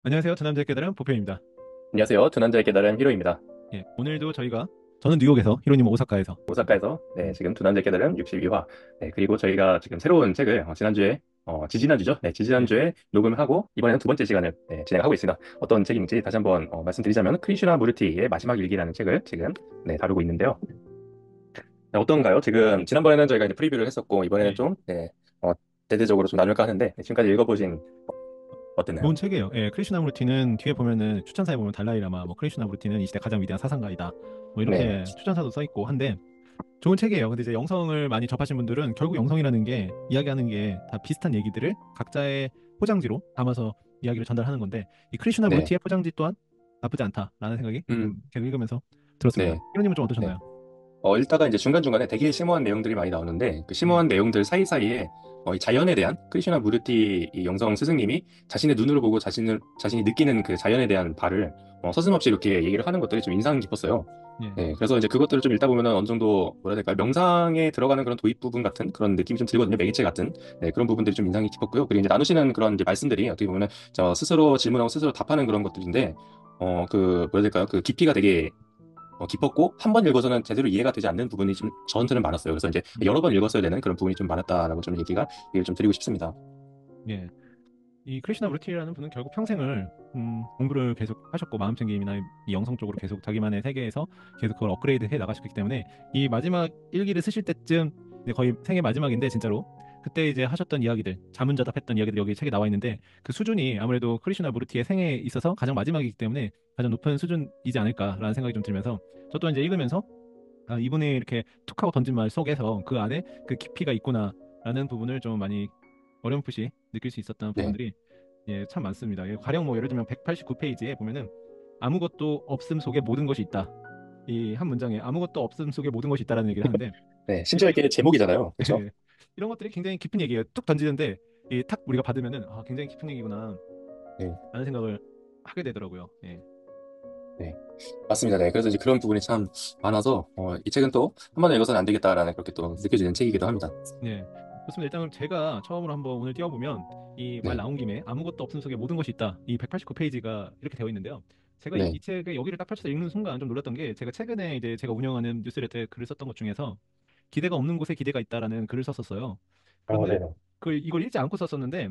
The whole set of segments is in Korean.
안녕하세요. 두 남자의 깨달음 보편입니다. 안녕하세요. 두 남자의 깨달은 히로입니다. 예, 오늘도 저는 뉴욕에서, 히로님은 오사카에서. 오사카에서 지금 두 남자의 깨달음 62화. 그리고 저희가 지금 새로운 책을 지난주에 지지난주죠. 예, 지지난주에 녹음하고 이번에는 두 번째 시간을 진행하고 있습니다. 어떤 책인지 다시 한번 말씀드리자면 크리슈나 무르티의 마지막 일기라는 책을 지금 다루고 있는데요. 어떤가요? 지금 지난번에는 저희가 이제 프리뷰를 했었고 이번에는 예. 좀 대대적으로 좀 나눌까 하는데 지금까지 읽어보신 좋은 어땠나요? 책이에요. 예, 크리슈나무르티는 뒤에 보면은 추천사에 보면 달라이라마, 뭐 크리슈나무르티는 이 시대 가장 위대한 사상가이다. 뭐 네, 이렇게 추천사도 써 있고 한데 좋은 책이에요. 근데 이제 영성을 많이 접하신 분들은 결국 영성이라는 게 이야기하는 게 다 비슷한 얘기들을 각자의 포장지로 담아서 이야기를 전달하는 건데 이 네, 크리슈나무르티의 포장지 또한 나쁘지 않다라는 생각이 음, 계속 읽으면서 들었습니다. 네, 히로님은 좀 네. 어떠셨나요? 읽다가 이제 중간중간에 되게 심오한 내용들이 많이 나오는데 그 예, 심오한 내용들 사이사이에 이 자연에 대한 크리슈나 무르티 이 영성 스승님이 자신의 눈으로 보고 자신이 느끼는 그 자연에 대한 바를 서슴없이 이렇게 얘기를 하는 것들이 좀 인상 깊었어요. 예, 그래서 이제 그것들을 좀 읽다 보면은 어느 정도 뭐라 해야 될까 명상에 들어가는 그런 도입 부분 같은 그런 느낌이 좀 들거든요. 매개체 같은 그런 부분들이 좀 인상이 깊었고요. 그리고 이제 나누시는 그런 이제 말씀들이 어떻게 보면은 저 스스로 질문하고 스스로 답하는 그런 것들인데 그 뭐라 해야 될까요? 그 깊이가 되게 깊었고 한 번 읽어서는 제대로 이해가 되지 않는 부분이 좀 저한테는 많았어요. 그래서 이제 음, 여러 번 읽었어야 되는 그런 부분이 좀 많았다라고 좀 얘기를 좀 드리고 싶습니다. 예. 이 크리시나 무르티라는 분은 결국 평생을 공부를 계속 하셨고 마음챙김이나 이 영성 쪽으로 계속 자기만의 세계에서 계속 그걸 업그레이드 해 나가셨기 때문에 이 마지막 일기를 쓰실 때쯤 이제 거의 생애 마지막인데 진짜로 그때 이제 하셨던 이야기들 자문자답했던 이야기들 여기 책에 나와 있는데 그 수준이 아무래도 크리시나 무르티의 생애에 있어서 가장 마지막이기 때문에 가장 높은 수준이지 않을까라는 생각이 좀 들면서 저도 이제 읽으면서 아, 이분이 이렇게 툭 하고 던진 말 속에서 그 안에 그 깊이가 있구나라는 부분을 좀 많이 어렴풋이 느낄 수 있었던 네. 부분들이 예, 참 많습니다. 예, 가령 뭐 예를 들면 189페이지에 보면은 아무것도 없음 속에 모든 것이 있다. 이 한 문장에 아무것도 없음 속에 모든 것이 있다라는 얘기를 하는데 네. 이게 심지어 이게 제목이잖아요. 그렇죠? 예, 이런 것들이 굉장히 깊은 얘기예요. 뚝 던지는데 이 탁 우리가 받으면은 아, 굉장히 깊은 얘기구나 네. 라는 생각을 하게 되더라고요. 예. 네. 맞습니다. 네. 그래서 이제 그런 부분이 참 많아서 이 책은 또 한 번에 읽어서는 안 되겠다라는 그렇게 또 느껴지는 책이기도 합니다. 예. 좋습니다. 일단 제가 처음으로 한번 오늘 띄워보면 이 말 네. 나온 김에 아무것도 없음 속에 모든 것이 있다. 이 189페이지가 이렇게 되어 있는데요. 제가 이, 네. 이 책의 여기를 딱 펼쳐서 읽는 순간 좀 놀랐던 게 제가 최근에 이제 제가 운영하는 뉴스레터에 글을 썼던 것 중에서 기대가 없는 곳에 기대가 있다라는 글을 썼었어요. 그런데 네. 이걸 읽지 않고 썼었는데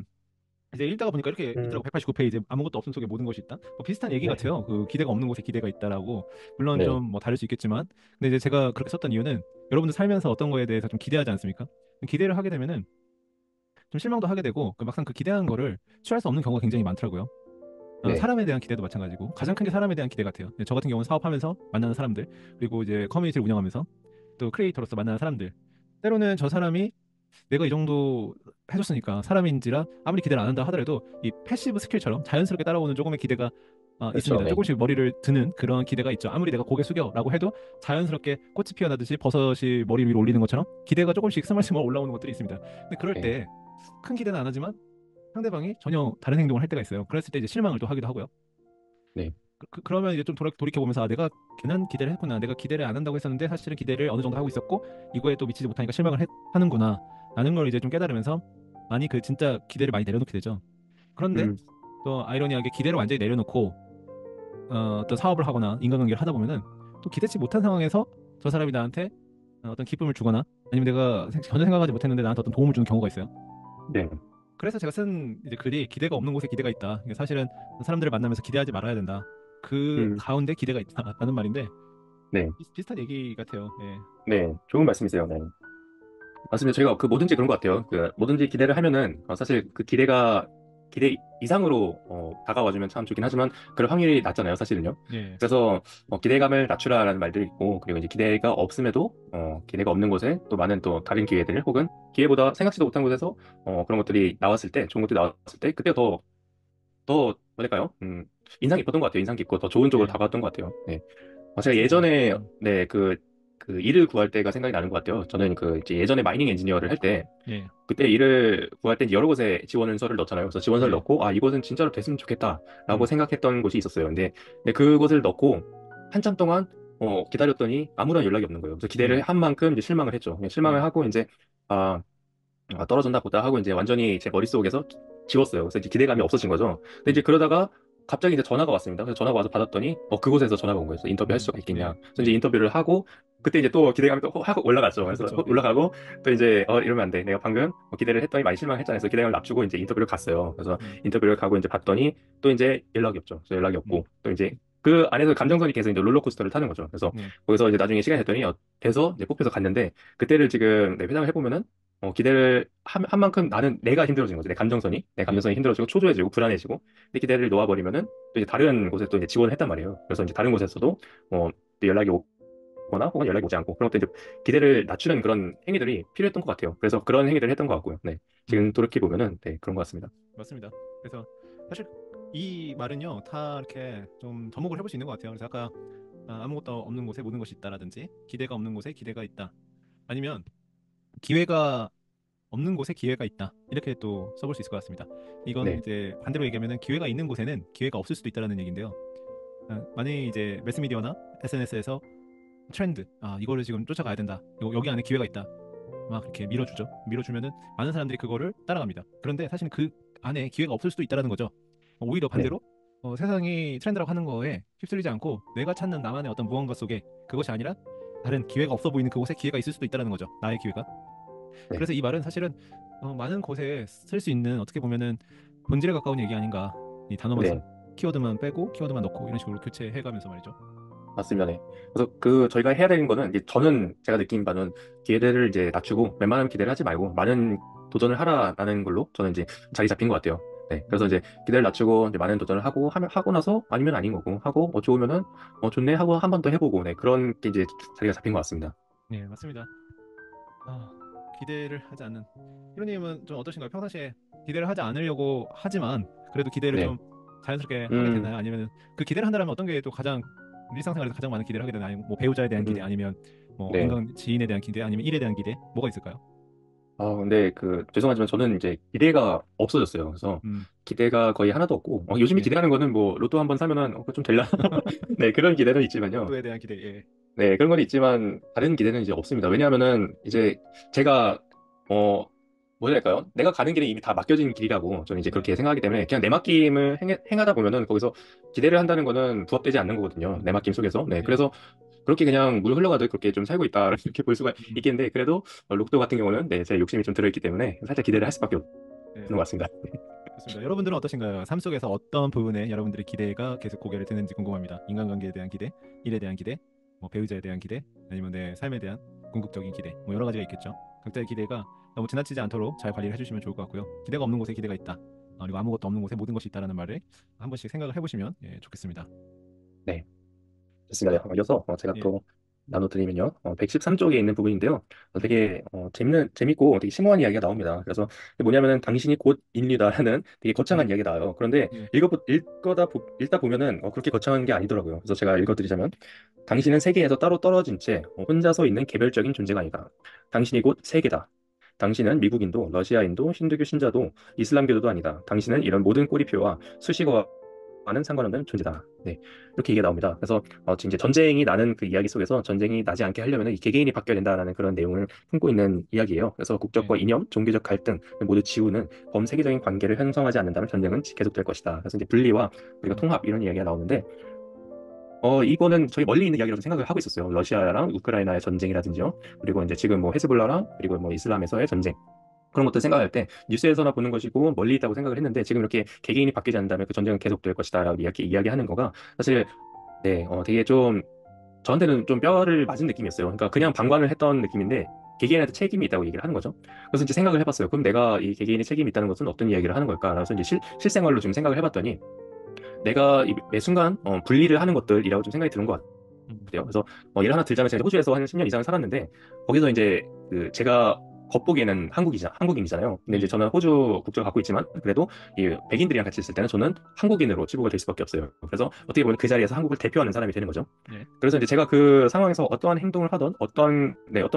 이제 읽다가 보니까 이렇게 음, 있더라고. 189페이지 아무것도 없음 속에 모든 것이 있다. 뭐 비슷한 얘기 네. 같아요. 그 기대가 없는 곳에 기대가 있다라고. 물론 네. 좀 뭐 다를 수 있겠지만 근데 이제 제가 그렇게 썼던 이유는 여러분들 살면서 어떤 거에 대해서 좀 기대하지 않습니까? 기대를 하게 되면은 좀 실망도 하게 되고 그 막상 그 기대한 거를 취할 수 없는 경우가 굉장히 많더라고요. 네. 사람에 대한 기대도 마찬가지고 가장 큰 게 사람에 대한 기대 같아요. 저 같은 경우는 사업하면서 만나는 사람들 그리고 이제 커뮤니티를 운영하면서 또 크리에이터로서 만나는 사람들 때로는 저 사람이 내가 이 정도 해줬으니까 사람인지라 아무리 기대를 안 한다 하더라도 이 패시브 스킬처럼 자연스럽게 따라오는 조금의 기대가 그렇죠. 있습니다. 네. 조금씩 머리를 드는 그런 기대가 있죠. 아무리 내가 고개 숙여라고 해도 자연스럽게 꽃이 피어나듯이 버섯이 머리 위로 올리는 것처럼 기대가 조금씩 스멀스멀 올라오는 것들이 있습니다. 근데 그럴 네. 때 큰 기대는 안 하지만 상대방이 전혀 다른 행동을 할 때가 있어요. 그랬을 때 이제 실망을 또 하기도 하고요. 네. 그러면 이제 좀 돌이켜 보면서 아, 내가 괜한 기대를 했구나. 내가 기대를 안 한다고 했었는데 사실은 기대를 어느 정도 하고 있었고 이거에 또 미치지 못하니까 하는구나. 라는 걸 이제 좀 깨달으면서 많이 그 진짜 기대를 많이 내려놓게 되죠. 그런데 음, 또 아이러니하게 기대를 완전히 내려놓고 어떤 사업을 하거나 인간관계를 하다 보면은 또 기대치 못한 상황에서 저 사람이 나한테 어떤 기쁨을 주거나 아니면 내가 전혀 생각하지 못했는데 나한테 어떤 도움을 주는 경우가 있어요. 네. 그래서 제가 쓴 이제 글이 기대가 없는 곳에 기대가 있다. 이게 사실은 사람들을 만나면서 기대하지 말아야 된다. 그 음, 가운데 기대가 있다라는 말인데 네. 비슷한 얘기 같아요. 예. 네. 좋은 말씀이세요. 네. 맞습니다. 저희가 그 뭐든지 그런 것 같아요. 그 뭐든지 기대를 하면은 사실 그 기대 이상으로 다가와주면 참 좋긴 하지만 그럴 확률이 낮잖아요, 사실은요. 예. 그래서 기대감을 낮추라라는 말들이 있고 그리고 이제 기대가 없음에도 기대가 없는 곳에 또 많은 또 다른 기회들 혹은 기회보다 생각지도 못한 곳에서 그런 것들이 나왔을 때 좋은 것들이 나왔을 때 그때 더 뭐랄까요? 인상 깊었던 것 같아요. 인상 깊고 더 좋은 쪽으로 예. 다가왔던 것 같아요. 네. 제가 맞습니다. 예전에 네, 그 일을 구할 때가 생각이 나는 것 같아요. 저는 그 이제 예전에 마이닝 엔지니어를 할 때 예. 그때 일을 구할 때 여러 곳에 지원서를 넣잖아요. 그래서 지원서를 예. 넣고 아 이곳은 진짜로 됐으면 좋겠다라고 음. 생각했던 곳이 있었어요. 근데 그곳을 넣고 한참 동안 기다렸더니 아무런 연락이 없는 거예요. 그래서 기대를 예. 한 만큼 이제 실망을 했죠. 실망을 예. 하고 이제 아 떨어졌나 보다 하고 이제 완전히 제 머릿속에서 지웠어요. 그래서 이제 기대감이 없어진 거죠. 근데 이제 예. 그러다가 갑자기 이제 전화가 왔습니다. 그래서 전화가 와서 받았더니 그곳에서 전화가 온 거였어. 인터뷰 할 수가 있겠냐. 네, 그래서 이제 네. 인터뷰를 하고 그때 이제 또 기대감이 또 하고 올라갔죠. 그래서 그쵸. 예. 올라가고 또 이제 이러면 안 돼. 내가 방금 기대를 했더니 많이 실망했잖아. 그래서 기대감을 낮추고 이제 인터뷰를 갔어요. 그래서 음, 인터뷰를 가고 이제 봤더니 또 이제 연락이 없죠. 그래서 연락이 음, 없고 또 이제 그 안에서 감정선이 계속 이제 롤러코스터를 타는 거죠. 그래서 네, 거기서 이제 나중에 시간이 됐더니 돼서 이제 뽑혀서 갔는데 그때를 지금 내 회상을 해보면은 기대를 한 만큼 나는 내가 힘들어진 거지. 내 예, 감정선이 힘들어지고 초조해지고 불안해지고 근데 기대를 놓아버리면은 또 이제 다른 곳에 또 이제 지원을 했단 말이에요. 그래서 이제 다른 곳에서도 또 연락이 오거나 혹은 연락이 오지 않고 그런 것도 이제 기대를 낮추는 그런 행위들이 필요했던 것 같아요. 그래서 그런 행위들을 했던 것 같고요. 네. 지금 음, 돌이켜 보면은 네, 그런 것 같습니다. 맞습니다. 그래서 사실 이 말은요, 다 이렇게 좀 접목을 해볼 수 있는 것 같아요. 그래서 아까 아무것도 없는 곳에 모든 것이 있다라든지 기대가 없는 곳에 기대가 있다. 아니면 기회가 없는 곳에 기회가 있다. 이렇게 또 써볼 수 있을 것 같습니다. 이건 네. 이제 반대로 얘기하면은 기회가 있는 곳에는 기회가 없을 수도 있다라는 얘기인데요. 만약에 이제 매스미디어나 SNS에서 트렌드, 이거를 지금 쫓아가야 된다. 여기 안에 기회가 있다. 막 이렇게 밀어주죠. 밀어주면은 많은 사람들이 그거를 따라갑니다. 그런데 사실은 그 안에 기회가 없을 수도 있다라는 거죠. 오히려 네. 반대로 세상이 트렌드라고 하는 거에 휩쓸리지 않고 내가 찾는 나만의 어떤 무언가 속에 그것이 아니라 다른 기회가 없어 보이는 그곳에 기회가 있을 수도 있다라는 거죠. 나의 기회가. 네. 그래서 이 말은 사실은 많은 곳에 쓸 수 있는 어떻게 보면은 본질에 가까운 얘기 아닌가. 이 단어만 네. 키워드만 빼고 키워드만 넣고 이런 식으로 교체해가면서 말이죠. 맞습니다. 네. 그래서 저희가 해야 되는 거는 이제 저는 제가 느낀 바는 기대를 이제 낮추고 웬만하면 기대를 하지 말고 많은 도전을 하라라는 걸로 저는 이제 자리 잡힌 것 같아요. 네. 그래서 이제 기대를 낮추고 이제 많은 도전을 하고 나서 아니면 아닌 거고 하고 좋으면은 좋네 하고 한 번 더 해보고 네. 그런 게 이제 자리가 잡힌 것 같습니다. 네, 맞습니다. 아, 기대를 하지 않는 히로님은 좀 어떠신가요? 평상시에 기대를 하지 않으려고 하지만 그래도 기대를 네. 좀 자연스럽게 하게 음, 되나요? 아니면 그 기대를 한다면 어떤 게 또 가장 일상생활에서 가장 많은 기대를 하게 되나요? 뭐 배우자에 대한 기대 음, 아니면 뭐 네. 인간 지인에 대한 기대 아니면 일에 대한 기대 뭐가 있을까요? 근데 죄송하지만 저는 이제 기대가 없어졌어요. 그래서 음, 기대가 거의 하나도 없고, 요즘에 예. 기대하는 거는 뭐, 로또 한 번 사면은, 그거 좀 될라? 네, 그런 기대는 있지만요. 로또에 대한 기대. 예. 네, 그런 건 있지만, 다른 기대는 이제 없습니다. 왜냐하면은, 이제, 제가, 어, 뭐라 할까요? 내가 가는 길이 이미 다 맡겨진 길이라고, 저는 이제 네. 그렇게 생각하기 때문에, 그냥 내 맡김을 행하다 보면은, 거기서 기대를 한다는 거는 부합되지 않는 거거든요. 내 맡김 속에서. 네, 예. 그래서, 그렇게 그냥 물 흘러가듯 그렇게 좀 살고 있다, 이렇게 볼 수가 음, 있겠는데, 그래도, 로또 같은 경우는, 네, 제 욕심이 좀 들어있기 때문에, 살짝 기대를 할 수밖에 없는 예. 것 같습니다. 좋습니다. 여러분들은 어떠신가요? 삶 속에서 어떤 부분에 여러분들의 기대가 계속 고개를 드는지 궁금합니다. 인간관계에 대한 기대, 일에 대한 기대, 뭐 배우자에 대한 기대, 아니면 내 삶에 대한 궁극적인 기대, 뭐 여러 가지가 있겠죠. 각자의 기대가 너무 지나치지 않도록 잘 관리를 해주시면 좋을 것 같고요. 기대가 없는 곳에 기대가 있다. 그리고 아무것도 없는 곳에 모든 것이 있다라는 말을 한 번씩 생각을 해보시면 좋겠습니다. 네. 좋습니다. 이어서 제가 예, 또 나눠드리면요. 113쪽에 있는 부분인데요. 되게 재밌고 되게 심오한 이야기가 나옵니다. 그래서 뭐냐면은 당신이 곧 인류다라는 되게 거창한 예, 이야기가 나와요. 그런데 예, 읽다 보면은 그렇게 거창한 게 아니더라고요. 그래서 제가 읽어드리자면 당신은 세계에서 따로 떨어진 채 혼자서 있는 개별적인 존재가 아니다. 당신이 곧 세계다. 당신은 미국인도 러시아인도 힌두교 신자도 이슬람교도도 아니다. 당신은 이런 모든 꼬리표와 수식어와 는 상관없는 존재다. 네, 이렇게 얘기가 나옵니다. 그래서 지금 이제 전쟁이 나는 그 이야기 속에서 전쟁이 나지 않게 하려면 이 개개인이 바뀌어야 된다라는 그런 내용을 품고 있는 이야기예요. 그래서 예, 국적과 이념, 종교적 갈등 모두 지우는 범세계적인 관계를 형성하지 않는다면 전쟁은 계속될 것이다. 그래서 이제 분리와 우리가 음, 통합 이런 이야기가 나오는데 이거는 저희 멀리 있는 이야기라고 생각을 하고 있었어요. 러시아랑 우크라이나의 전쟁이라든지요. 그리고 이제 지금 뭐 헤즈볼라랑 그리고 뭐 이슬람에서의 전쟁. 그런 것들 생각할 때 뉴스에서나 보는 것이고 멀리 있다고 생각을 했는데 지금 이렇게 개개인이 바뀌지 않는다면 그 전쟁은 계속될 것이다라고 이렇게 이야기하는 거가 사실 네, 되게 좀 저한테는 좀 뼈를 맞은 느낌이었어요. 그러니까 그냥 방관을 했던 느낌인데 개개인한테 책임이 있다고 얘기를 하는 거죠. 그래서 이제 생각을 해봤어요. 그럼 내가 이 개개인의 책임이 있다는 것은 어떤 이야기를 하는 걸까? 그래서 이제 실생활로 좀 생각을 해봤더니 내가 매 순간 분리를 하는 것들이라고 좀 생각이 드는 것 음, 같아요. 그래서 예를 하나 들자면 제가 호주에서 한 10년 이상 살았는데 거기서 이제 제가 겉보기에는 한국인이잖아요. 근데 이제 예, 저는 호주 국적을 갖고 있지만 그래도 이 백인들이랑 같이 있을 때는 저는 한국인으로 치부가 될 수밖에 없어요. 그래서 어떻게 보면 그 자리에서 한국을 대표하는 사람이 되는 거죠. 예, 그래서 이제 제가 그 상황에서 어떠한 행동을 하던 어떤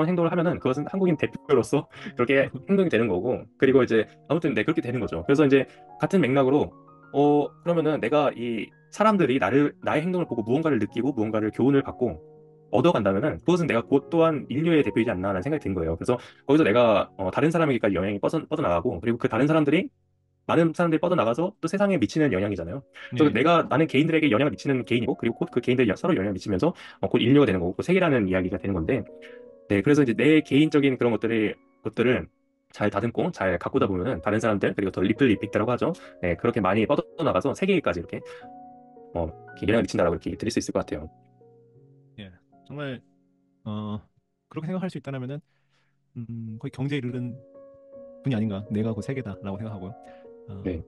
행동을 하면은 그것은 한국인 대표로서 그렇게 행동이 되는 거고 음, 그리고 이제 아무튼 네 그렇게 되는 거죠. 그래서 이제 같은 맥락으로 그러면은 내가 이 사람들이 나의 행동을 보고 무언가를 느끼고 무언가를 교훈을 받고 얻어간다면은 그것은 내가 곧 또한 인류의 대표이지 않나라는 생각이 든 거예요. 그래서 거기서 내가 다른 사람에게까지 영향이 뻗어나가고 그리고 그 다른 사람들이 많은 사람들이 뻗어나가서 또 세상에 미치는 영향이잖아요. 그래서 예, 나는 개인들에게 영향을 미치는 개인이고, 그리고 곧 그 개인들이 서로 영향을 미치면서 곧 인류가 되는 거고, 곧 세계라는 이야기가 되는 건데, 네, 그래서 이제 내 개인적인 그런 것들을 잘 다듬고 잘 가꾸다 보면은 다른 사람들, 그리고 더 리플 이펙트라고 하죠. 네, 그렇게 많이 뻗어나가서 세계까지 이렇게 영향을 미친다라고 이렇게 드릴 수 있을 것 같아요. 예. 정말 어, 그렇게 생각할 수 있다면은 거의 경제에 이르는 분이 아닌가. 내가 그 세계다라고 생각하고요. 네,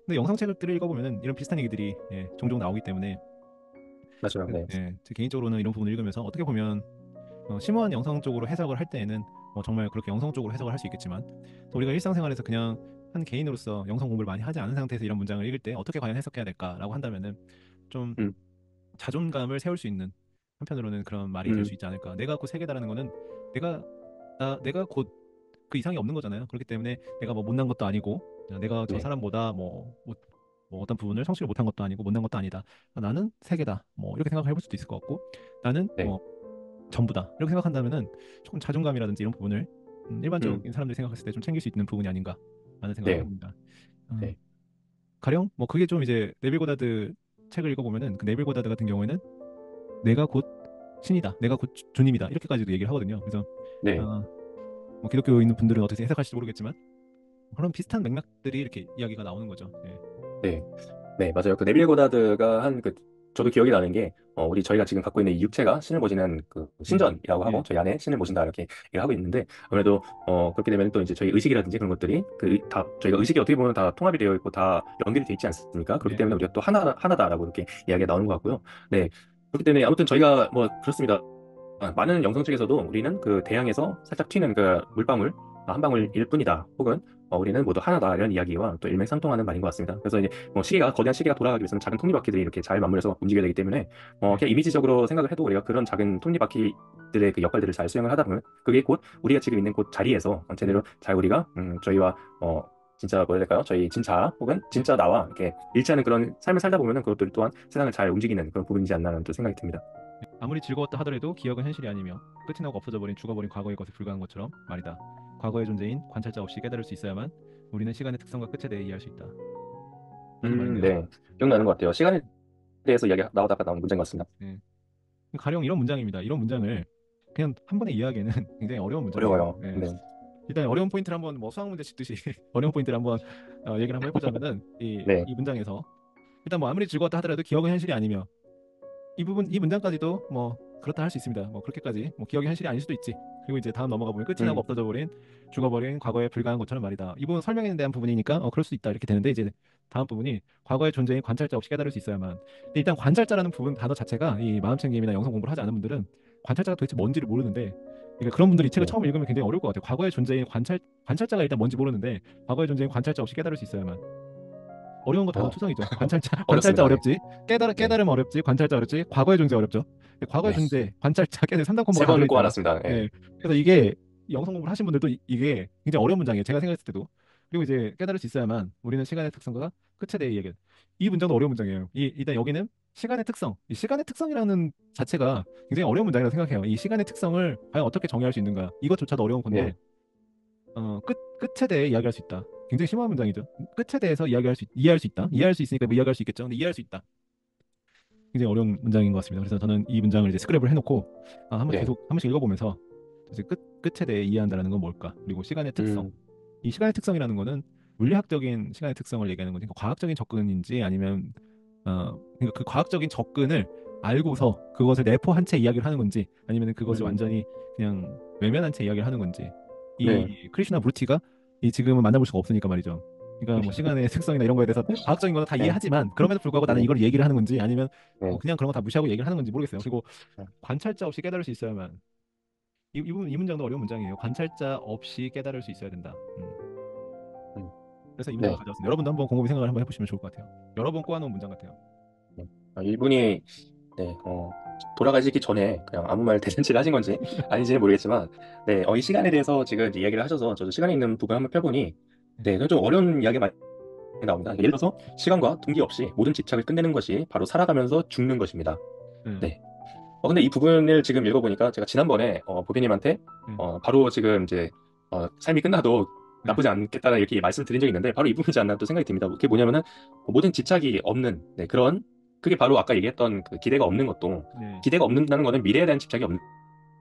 근데 영상책들을 읽어보면은 이런 비슷한 얘기들이 종종 나오기 때문에 맞아요. 네, 제 개인적으로는 이런 부분을 읽으면서 어떻게 보면 심오한 영성적으로 해석을 할 때에는 정말 그렇게 영성적으로 해석을 할 수 있겠지만 또 우리가 일상생활에서 그냥 한 개인으로서 영성 공부를 많이 하지 않은 상태에서 이런 문장을 읽을 때 어떻게 과연 해석해야 될까라고 한다면은 좀 음, 자존감을 세울 수 있는 한편으로는 그런 말이 될 수 음, 있지 않을까. 내가 곧 세계다라는 거는 내가 내가 곧 그 이상이 없는 거잖아요. 그렇기 때문에 내가 뭐 못난 것도 아니고 내가 저 네, 사람보다 뭐 어떤 부분을 성취를 못한 것도 아니고 못난 것도 아니다. 나는 세계다. 뭐 이렇게 생각해 볼 수도 있을 것 같고 나는 네, 전부다. 이렇게 생각한다면은 조금 자존감이라든지 이런 부분을 음, 일반적인 사람들이 생각했을 때 좀 챙길 수 있는 부분이 아닌가 하는 생각을 네, 해봅니다. 어, 네, 가령 뭐 그게 좀 이제 네빌 고다드 책을 읽어보면은 그 네빌 고다드 같은 경우에는 내가 곧 신이다. 내가 곧 주님이다. 이렇게까지도 얘기를 하거든요. 그래서 네, 어, 뭐 기독교에 있는 분들은 어떻게 해석할지 모르겠지만 그런 비슷한 맥락들이 이렇게 이야기가 나오는 거죠. 예. 네. 네, 맞아요. 그 네빌 고다드가 저도 기억이 나는 게, 저희가 지금 갖고 있는 이 육체가 신을 모시는 그 예. 신전이라고 하고, 예. 저희 안에 신을 모신다, 이렇게 얘기를 하고 있는데, 아무래도, 그렇게 되면 또 이제 저희 의식이라든지 그런 것들이, 저희가 의식이 어떻게 보면 다 통합이 되어 있고, 다 연결이 되어 있지 않습니까? 그렇기 네. 때문에 우리가 또 하나다라고 이렇게 이야기가 나오는 것 같고요. 네. 그렇기 때문에 아무튼 저희가 그렇습니다. 많은 영성 책에서도 우리는 그 대양에서 살짝 튀는 그 물방울, 한 방울일 뿐이다. 혹은 우리는 모두 하나다. 이런 이야기와 또 일맥상통하는 말인 것 같습니다. 그래서 이제 거대한 시계가 돌아가기 위해서는 작은 톱니바퀴들이 이렇게 잘 맞물려서 움직여야 되기 때문에 네. 그냥 이미지적으로 생각을 해도 우리가 그런 작은 톱니바퀴들의 그 역할들을 잘 수행을 하다 보면 그게 곧 우리가 지금 있는 곳 자리에서 제대로 잘 우리가 저희와 진짜 뭐라 해야 될까요? 저희 진짜 혹은 네. 진짜 나와 이렇게 일치하는 그런 삶을 살다 보면은 그것들 또한 세상을 잘 움직이는 그런 부분이지 않나 하는 또 생각이 듭니다. 아무리 즐거웠다 하더라도 기억은 현실이 아니며 끝이 나고 없어져버린 죽어버린 과거의 것에 불과한 것처럼 말이다. 과거의 존재인 관찰자 없이 깨달을 수 있어야만 우리는 시간의 특성과 끝에 대해 이해할 수 있다. 라는 말인데요. 네. 기억나는 것 같아요. 시간에 대해서 이야기 나오다가 나온 문제인 것 같습니다. 네. 가령 이런 문장입니다. 이런 문장을 그냥 한 번에 이해하기에는 굉장히 어려운 문장이에요. 어려워요. 네. 네. 일단 어려운 포인트를 한번 뭐 수학 문제 짓듯이 어려운 포인트를 한번 얘기를 한번 해보자면은 네. 이 문장에서 일단 뭐 아무리 즐거웠다 하더라도 기억은 현실이 아니며 이 문장까지도 뭐 그렇다 할 수 있습니다. 뭐 그렇게까지 뭐 기억이 현실이 아닐 수도 있지. 그리고 이제 다음 넘어가 보면 끝이 나고 음, 없어져 버린 죽어버린 과거에 불과한 것처럼 말이다. 이 부분 설명에 대한 부분이니까 그럴 수 있다 이렇게 되는데 이제 다음 부분이 과거의 존재인 관찰자 없이 깨달을 수 있어야만. 근데 일단 관찰자라는 부분 단어 자체가 이 마음챙김이나 영성 공부를 하지 않은 분들은 관찰자가 도대체 뭔지를 모르는데 그러니까 그런 분들이 이 책을 네. 처음 읽으면 굉장히 어려울 것 같아요. 과거의 존재인 관찰자가 일단 뭔지 모르는데 과거의 존재인 관찰자 없이 깨달을 수 있어야만. 어려운 거 단어 어, 투성이죠. 관찰자 어렵습니다. 네. 어렵지. 네. 깨달음 어렵지. 관찰자 어렵지. 과거의 존재 어렵죠. 과거의 네. 존재, 관찰자, 깨달 3단 세 콤보가 다 번 들어있어요. 꼬아놨습니다. 네. 예. 그래서 이게 영성 공부를 하신 분들도 이게 굉장히 어려운 문장이에요. 제가 생각했을 때도. 그리고 이제 깨달을 수 있어야만 우리는 시간의 특성과 끝에 대해 얘기해. 이 문장도 어려운 문장이에요. 일단 여기는 시간의 특성. 이 시간의 특성이라는 자체가 굉장히 어려운 문장이라고 생각해요. 이 시간의 특성을 과연 어떻게 정의할 수 있는가? 이것조차도 어려운 건데 네. 끝에 대해 이야기할 수 있다. 굉장히 심오한 문장이죠. 끝에 대해서 이해할 수 있다. 이해할 수 있으니까 뭐 이야기할 수 있겠죠. 근데 이해할 수 있다. 굉장히 어려운 문장인 것 같습니다. 그래서 저는 이 문장을 이제 스크랩을 해놓고 네. 한 번씩 읽어보면서 이제 끝에 대해 이해한다는 건 뭘까? 그리고 시간의 특성. 음, 이 시간의 특성이라는 거는 물리학적인 시간의 특성을 얘기하는 건지, 과학적인 접근인지 아니면 그러니까 그 과학적인 접근을 알고서 그것을 내포한 채 이야기를 하는 건지 아니면 그것을 음, 완전히 그냥 외면한 채 이야기를 하는 건지 네. 이 크리슈나 무르티가 이 지금은 만나볼 수가 없으니까 말이죠. 그러니까 뭐 시간의 특성이나 이런 거에 대해서 과학적인 거는 다 네. 이해하지만 그럼에도 불구하고 나는 네. 이걸 얘기를 하는 건지 아니면 네. 그냥 그런 거 다 무시하고 얘기를 하는 건지 모르겠어요. 그리고 관찰자 없이 깨달을 수 있어야만 이 문장도 어려운 문장이에요. 관찰자 없이 깨달을 수 있어야 된다. 음, 그래서 이 문장을 네. 가져왔습니다. 여러분도 한번 곰곰이 생각을 한번 해보시면 좋을 것 같아요. 여러 번 꼬아놓은 문장 같아요. 네. 이분이 네, 돌아가시기 전에 그냥 아무 말 대잔치를 하신 건지 아닌지는 모르겠지만, 네, 이 시간에 대해서 지금 이제 이야기를 하셔서 저도 시간에 있는 부분 한번 펴보니, 네. 네, 좀 어려운 이야기 많이 나옵니다. 예를 들어서 시간과 동기 없이 모든 집착을 끝내는 것이 바로 살아가면서 죽는 것입니다. 네. 네. 근데 이 부분을 지금 읽어보니까 제가 지난번에 보비님한테 네. 바로 지금 이제 삶이 끝나도 네. 나쁘지 않겠다는 이렇게 말씀을 드린 적이 있는데 바로 이 부분이지 않나 또 생각이 듭니다. 그게 뭐냐면은 모든 집착이 없는 그런 그게 바로 아까 얘기했던 그 기대가 없는 것도 네. 기대가 없는다는 거는 미래에 대한 집착이 없는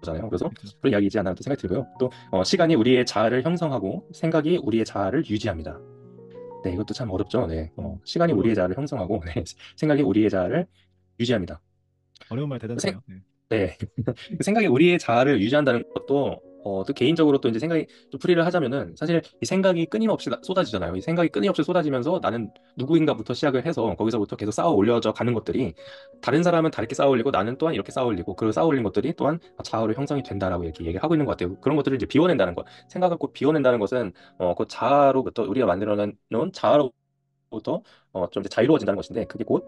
거잖아요. 그래서 그렇죠. 그런 이야기이지 않나 또 생각이 들고요. 또 시간이 우리의 자아를 형성하고 생각이 우리의 자아를 유지합니다. 네, 이것도 참 어렵죠. 네, 시간이 저도 우리의 자아를 형성하고 네, 생각이 우리의 자아를 유지합니다. 어려운 말 대단하네요. 네. 네. 생각이 우리의 자아를 유지한다는 것도 또 개인적으로 또 이제 생각이 좀 풀이를 하자면은 사실 이 생각이 끊임없이 쏟아지잖아요. 이 생각이 끊임없이 쏟아지면서 나는 누구인가부터 시작을 해서 거기서부터 계속 쌓아 올려져 가는 것들이 다른 사람은 다르게 쌓아 올리고 나는 또한 이렇게 쌓아 올리고 그 쌓아 올린 것들이 또한 자아로 형성이 된다라고 이렇게 얘기하고 있는 것 같아요. 그런 것들을 이제 비워낸다는 것. 생각을 꼭 비워낸다는 것은 그 자아로부터 우리가 만들어 놓은 자아로부터 좀 이제 자유로워진다는 것인데 그게 곧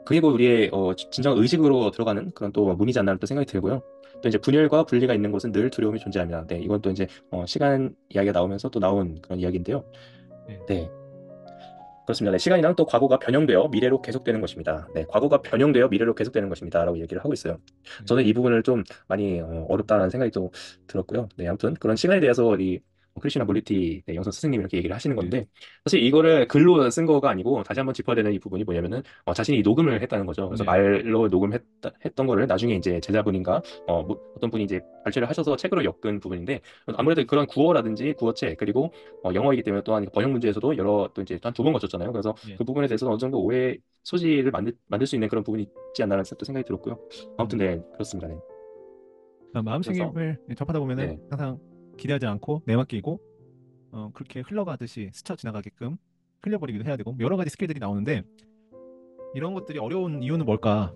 우리의 진정 의식으로 들어가는 그런 또 문이지 않나 또 생각이 들고요. 또 이제 분열과 분리가 있는 곳은 늘 두려움이 존재합니다. 네, 이건 또 이제 시간 이야기가 나오면서 또 나온 그런 이야기인데요. 네. 네, 그렇습니다. 네, 시간이랑 또 과거가 변형되어 미래로 계속되는 것입니다. 네, 과거가 변형되어 미래로 계속되는 것입니다라고 얘기를 하고 있어요. 네. 저는 이 부분을 좀 많이 어렵다는 생각이 또 들었고요. 네, 아무튼 그런 시간에 대해서 이 크리시나 몰리티 네, 영성 스승님이 이렇게 얘기를 하시는 네. 건데 사실 이거를 글로 쓴 거가 아니고 다시 한번 짚어야 되는 이 부분이 뭐냐면은 자신이 녹음을 했다는 거죠. 그래서 네. 말로 녹음했던 거를 나중에 이제 제자분인가 어떤 분이 이제 발췌를 하셔서 책으로 엮은 부분인데 아무래도 그런 구어라든지 구어체 그리고 영어이기 때문에 또한 번역 문제에서도 여러 또 이제 한 두 번 거쳤잖아요. 그래서 네. 그 부분에 대해서 어느 정도 오해 소지를 만들 수 있는 그런 부분이 있지 않나라는 또 생각이 들었고요. 아무튼 음. 네 그렇습니다. 네. 그래서 마음챙김을 접하다 보면은 네, 항상 기대하지 않고 내맡기고 그렇게 흘러가듯이 스쳐 지나가게끔 흘려버리기도 해야 되고 여러 가지 스킬들이 나오는데 이런 것들이 어려운 이유는 뭘까?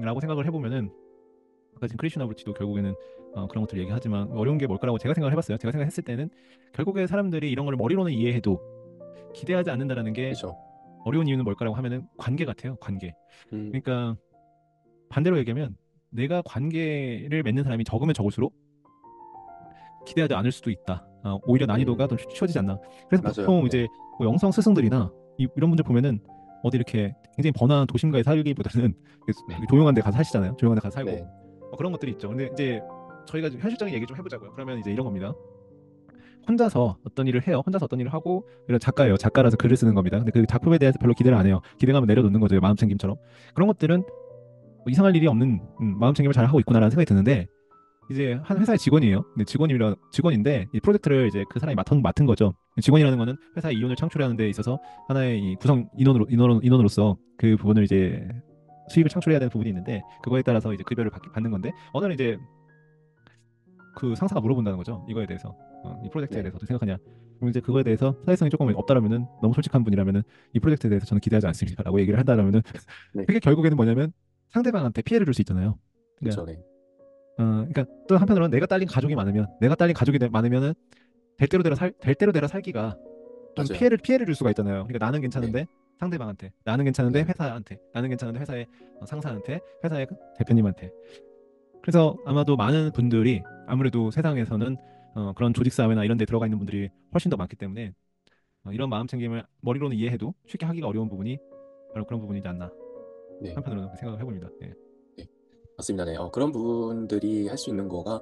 라고 생각을 해보면은 아까 지금 크리슈나 브루치도 결국에는 그런 것들 얘기하지만 어려운 게 뭘까라고 제가 생각을 해봤어요. 제가 생각했을 때는 결국에 사람들이 이런 걸 머리로는 이해해도 기대하지 않는다라는 게 그렇죠. 어려운 이유는 뭘까라고 하면은 관계 같아요. 관계. 음, 그러니까 반대로 얘기하면 내가 관계를 맺는 사람이 적으면 적을수록 기대하지 않을 수도 있다. 오히려 난이도가 음, 좀 쉬워지지 않나. 그래서 맞아요. 보통 네, 이제 뭐 영성 스승들이나 이런 분들 보면은 어디 이렇게 굉장히 번화한 도심가에 살기보다는 네, 조용한 데 가서 사시잖아요. 조용한 데 가서 살고 네, 그런 것들이 있죠. 근데 이제 저희가 좀 현실적인 얘기 좀 해보자고요. 그러면 이제 이런 겁니다. 혼자서 어떤 일을 해요. 혼자서 어떤 일을 하고 이런 작가예요. 작가라서 글을 쓰는 겁니다. 근데 그 작품에 대해서 별로 기대를 안 해요. 기대감을 내려놓는 거죠. 마음챙김처럼. 그런 것들은 뭐 이상할 일이 없는 마음챙김을 잘 하고 있구나라는 생각이 드는데 이제 한 회사의 직원이에요. 근데 직원인데 이 프로젝트를 이제 그 사람이 맡은 거죠. 직원이라는 거는 회사의 이윤을 창출하는 데 있어서 하나의 이 구성 인원으로서 그 부분을 이제 수익을 창출해야 되는 부분이 있는데 그거에 따라서 이제 급여를 받는 건데 어느 날 이제 그 상사가 물어본다는 거죠. 이거에 대해서 이 프로젝트에 네, 대해서 어떻게 생각하냐. 그럼 이제 그거에 대해서 사회성이 조금 없다라면은 너무 솔직한 분이라면은 이 프로젝트에 대해서 저는 기대하지 않습니다라고 얘기를 한다라면은 네, 그게 결국에는 뭐냐면 상대방한테 피해를 줄 수 있잖아요. 그러니까 그렇죠. 네, 그러니까 또 한편으로는 내가 딸린 가족이 많으면은 될 대로 되라 살기가 좀 맞아요. 피해를 줄 수가 있잖아요. 그러니까 나는 네, 괜찮은데 상대방한테, 나는 괜찮은데 네, 회사한테, 나는 괜찮은데 회사의 상사한테, 회사의 대표님한테. 그래서 아마도 많은 분들이 아무래도 세상에서는 그런 조직 사회나 이런 데 들어가 있는 분들이 훨씬 더 많기 때문에 이런 마음 챙김을 머리로는 이해해도 쉽게 하기가 어려운 부분이 바로 그런 부분이지 않나 네, 한편으로는 생각을 해봅니다. 예. 네, 맞습니다. 네, 그런 부분들이 할 수 있는 거가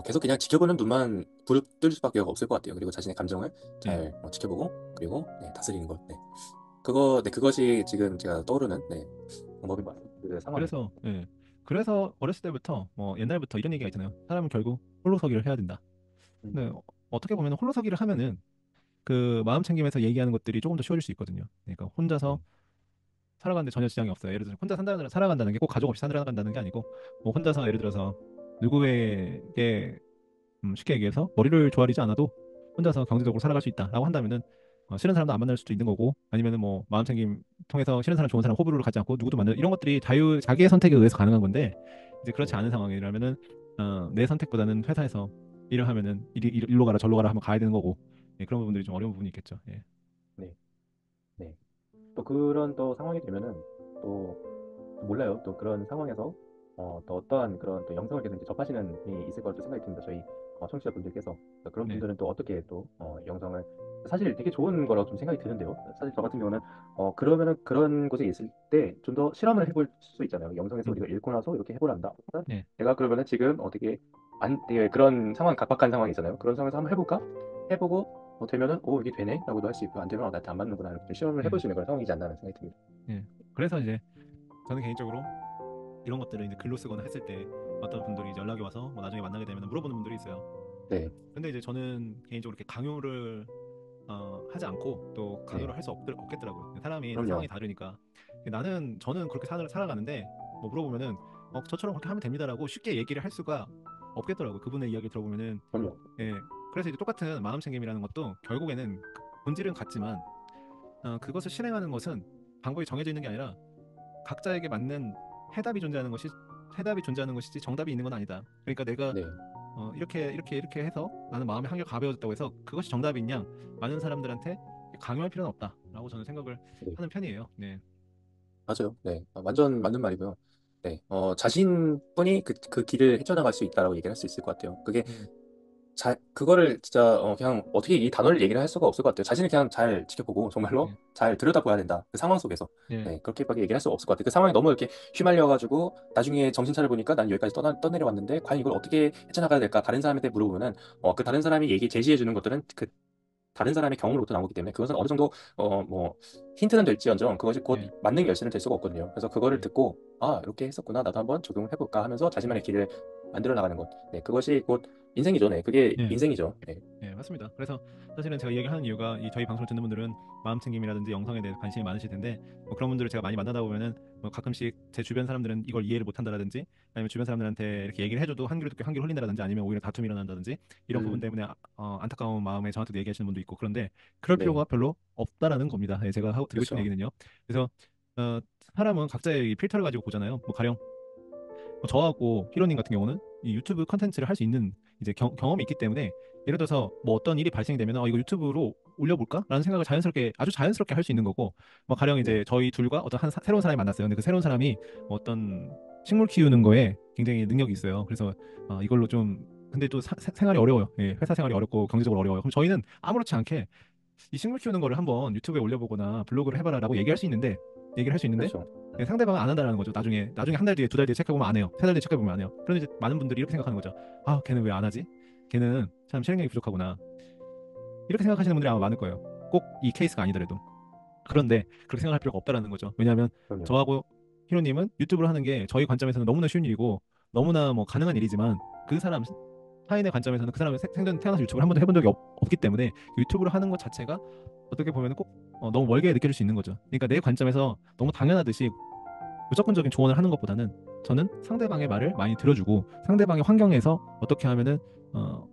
계속 그냥 지켜보는 눈만 부릅뜰 수밖에 없을 것 같아요. 그리고 자신의 감정을 예. 잘 지켜보고 그리고 네, 다스리는 것. 네, 그것이 지금 제가 떠오르는 네, 방법인 것 같아요. 그 상황에서. 예. 그래서 어렸을 때부터 뭐 옛날부터 이런 얘기가 있잖아요. 사람은 결국 홀로서기를 해야 된다. 음, 근데 어떻게 보면 홀로서기를 하면은 그 마음 챙김에서 얘기하는 것들이 조금 더 쉬워질 수 있거든요. 그러니까 혼자서 네, 살아가는데 전혀 지장이 없어요. 예를 들어서 혼자 살아간다는 게 꼭 가족 없이 살아간다는 게 아니고 뭐 혼자서 예를 들어서 누구에게 쉽게 얘기해서 머리를 조아리지 않아도 혼자서 경제적으로 살아갈 수 있다라고 한다면은 싫은 사람도 안 만날 수도 있는 거고 아니면은 뭐 마음챙김 통해서 싫은 사람 좋은 사람 호불호를 갖지 않고 누구도 만나 이런 것들이 자기의 선택에 의해서 가능한 건데 이제 그렇지 네, 않은 상황이라면은 내 선택보다는 회사에서 일을 하면은 일로 가라 절로 가라 하면 가야 되는 거고 예, 그런 부분들이 좀 어려운 부분이 있겠죠. 예. 네, 네. 또 그런 또 상황이 되면은 또 몰라요. 또 그런 상황에서 또 어떠한 그런 또 영상을 계속 이제 접하시는 분이 있을 거라고 생각이 듭니다. 저희 청취자분들께서 그런 네. 분들은 또 어떻게 또 영상을 사실 되게 좋은 거라고 좀 생각이 드는데요. 사실 저 같은 경우는 그러면은 그런 곳에 있을 때 좀 더 실험을 해볼 수 있잖아요. 영상에서 우리가 읽고 나서 이렇게 해보란다. 네. 내가 그러면은 지금 어떻게 안 되게 그런 상황 각박한 상황이 있잖아요. 그런 상황에서 한번 해볼까? 해보고 되면은 이게 되네? 라고도 할 수 있고 안 되면 나한테 안 맞는구나 이렇게 좀 시험을 해볼 예, 수 있는 그런 상황이지 않나 하는 생각이 듭니다. 예. 그래서 이제 저는 개인적으로 이런 것들을 이제 글로 쓰거나 했을 때 어떤 분들이 이제 연락이 와서 뭐 나중에 만나게 되면 물어보는 분들이 있어요. 네, 근데 이제 저는 개인적으로 이렇게 강요를 하지 않고 또 네, 강요를 할 수 없겠더라고요. 사람이 다 상황이 그럼요. 다르니까. 저는 그렇게 살아가는데 뭐 물어보면은 저처럼 그렇게 하면 됩니다라고 쉽게 얘기를 할 수가 없겠더라고요. 그분의 이야기 들어보면은. 그럼요. 예. 그래서 이제 똑같은 마음 챙김이라는 것도 결국에는 본질은 같지만 그것을 실행하는 것은 방법이 정해져 있는 게 아니라 각자에게 맞는 해답이 존재하는 것이 해답이 존재하는 것이지 정답이 있는 건 아니다. 그러니까 내가 네, 이렇게 해서 나는 마음의 한결 가벼워졌다고 해서 그것이 정답이냐? 많은 사람들한테 강요할 필요는 없다라고 저는 생각을 네. 하는 편이에요. 네. 맞아요. 네, 완전 맞는 말이고요. 네, 자신뿐이 그 길을 헤쳐나갈 수 있다라고 얘기를 할 수 있을 것 같아요. 그게 네. 그거를 진짜 그냥 어떻게 이 단어를 얘기를 할 수가 없을 것 같아요. 자신을 그냥 잘 지켜보고 정말로 네. 잘 들여다봐야 된다. 그 상황 속에서. 네. 네, 그렇게밖에 얘기를 할 수가 없을 것 같아요. 그 상황이 너무 이렇게 휘말려가지고 나중에 정신 차려보니까 난 여기까지 떠내려왔는데 과연 이걸 어떻게 헤쳐나가야 될까? 다른 사람한테 물어보면은 그 다른 사람이 제시해 주는 것들은 그 다른 사람의 경험으로부터 나오기 때문에 그것은 어느 정도 뭐 힌트는 될지언정 그것이 곧 네. 맞는 열쇠는 될 수가 없거든요. 그래서 그거를 네. 듣고 이렇게 했었구나. 나도 한번 적용을 해볼까 하면서 자신만의 길을 만들어 나가는 것. 네, 그것이 곧 인생이죠. 네, 그게 네. 인생이죠. 네, 네, 맞습니다. 그래서 사실은 제가 얘기를 하는 이유가 이 저희 방송을 듣는 분들은 마음챙김이라든지 영상에 대해서 관심이 많으실 텐데 뭐 그런 분들을 제가 많이 만나다 보면은 뭐 가끔씩 제 주변 사람들은 이걸 이해를 못한다라든지 아니면 주변 사람들한테 이렇게 얘기를 해줘도 한 귀로 듣고 한 귀로 흘린다라든지 아니면 오히려 다툼이 일어난다든지 이런 부분 음, 때문에 안타까운 마음에 저한테도 얘기하시는 분도 있고 그런데 그럴 네, 필요가 별로 없다라는 겁니다. 네, 제가 하고 드리고 싶은 그렇죠. 얘기는요. 그래서 어, 사람은 각자의 이 필터를 가지고 보잖아요. 뭐 가령 저하고 히로님 같은 경우는 이 유튜브 컨텐츠를 할 수 있는 이제 경험이 있기 때문에 예를 들어서 뭐 어떤 일이 발생이 되면 이거 유튜브로 올려볼까? 라는 생각을 아주 자연스럽게 할 수 있는 거고 뭐 가령 네, 이제 저희 둘과 어떤 새로운 사람이 만났어요. 근데 그 새로운 사람이 뭐 어떤 식물 키우는 거에 굉장히 능력이 있어요. 그래서 이걸로 좀 근데 또 생활이 어려워요. 예, 회사 생활이 어렵고 경제적으로 어려워요. 그럼 저희는 아무렇지 않게 이 식물 키우는 거를 한번 유튜브에 올려보거나 블로그를 해봐라라고 얘기를 할 수 있는데 그렇죠. 상대방은 안 한다는 거죠. 나중에 한 달 뒤에 두 달 뒤에 체크해보면 안 해요. 세 달 뒤에 체크해보면 안 해요. 그런데 이제 많은 분들이 이렇게 생각하는 거죠. 아, 걔는 왜 안 하지? 걔는 참 실행력이 부족하구나. 이렇게 생각하시는 분들이 아마 많을 거예요. 꼭 이 케이스가 아니더라도. 그런데 그렇게 생각할 필요가 없다라는 거죠. 왜냐하면 그럼요. 저하고 히로님은 유튜브를 하는 게 저희 관점에서는 너무나 쉬운 일이고 너무나 뭐 가능한 일이지만 그 사람 타인의 관점에서는 그 사람이 생전 태어나서 유튜브를 한 번도 해본 적이 없기 때문에 유튜브를 하는 것 자체가 어떻게 보면 꼭 너무 멀게 느껴질 수 있는 거죠. 그러니까 내 관점에서 너무 당연하듯이 무조건적인 조언을 하는 것보다는 저는 상대방의 말을 많이 들어주고 상대방의 환경에서 어떻게 하면은 어,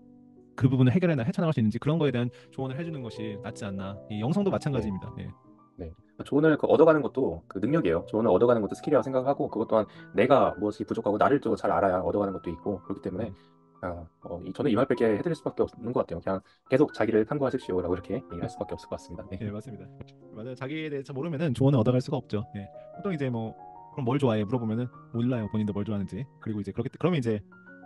그 부분을 해결해나 헤쳐나갈 수 있는지 그런 거에 대한 조언을 해주는 것이 낫지 않나. 이 영성도 네, 마찬가지입니다. 예. 네. 조언을 얻어가는 것도 그 능력이에요. 조언을 얻어가는 것도 스킬이라고 생각하고 그것 또한 내가 무엇이 부족하고 나를 또 잘 알아야 얻어가는 것도 있고 그렇기 때문에 네. 저는 이 말밖에 해드릴 수밖에 없는 것 같아요. 그냥 계속 자기를 탐구하십시오라고 이렇게 얘기할 수밖에 없을 것 같습니다. 네. 예, 맞습니다. 맞아요. 자기에 대해서 모르면은 조언을 얻어갈 수가 없죠. 예. 보통 이제 뭐 그럼 뭘 좋아해 물어보면은 몰라요. 본인도 뭘 좋아하는지. 그리고 이제 그러면 이제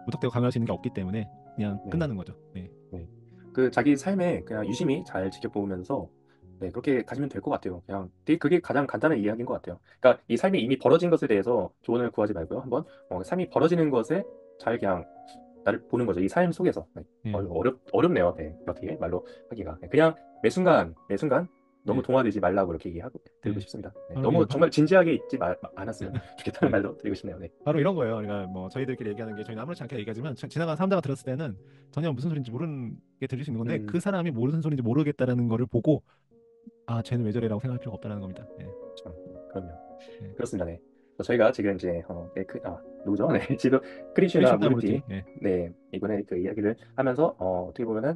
무턱대고 강요할 수 있는 게 없기 때문에 그냥 네. 끝나는 거죠. 예. 네. 그 자기 삶에 그냥 유심히 잘 지켜보면서 네, 그렇게 가시면 될 것 같아요. 그냥 그게 가장 간단한 이야기인 것 같아요. 그러니까 이 삶이 이미 벌어진 것에 대해서 조언을 구하지 말고요. 한번 삶이 벌어지는 것에 잘 그냥 나를 보는 거죠. 이 삶 속에서. 네. 예. 어렵네요. 네. 어떻게 말로 하기가. 네. 그냥 매 순간 너무 예. 동화되지 말라고 이렇게 얘기하고 드리고 예. 싶습니다. 네. 바로 너무 정말 진지하게 있지 않았으면 좋겠다는 예. 말로 드리고 싶네요. 네. 바로 이런 거예요. 그러니까 뭐 저희들끼리 얘기하는 게 저희는 아무렇지 않게 얘기하지만 지나가는 사람다가 들었을 때는 전혀 무슨 소리인지 모르는 게 들릴 수 있는 건데 그 음, 사람이 무슨 소리인지 모르겠다라는 거를 보고 아 쟤는 왜 저래라고 생각할 필요가 없다는 겁니다. 예. 참, 그럼요. 예. 그렇습니다. 네. 저희가 지금 이제 누구죠? 네. 지금 크리슈나 크리슈나 무르티. 무르티 예. 네 이번에 그 이야기를 하면서 어떻게 보면은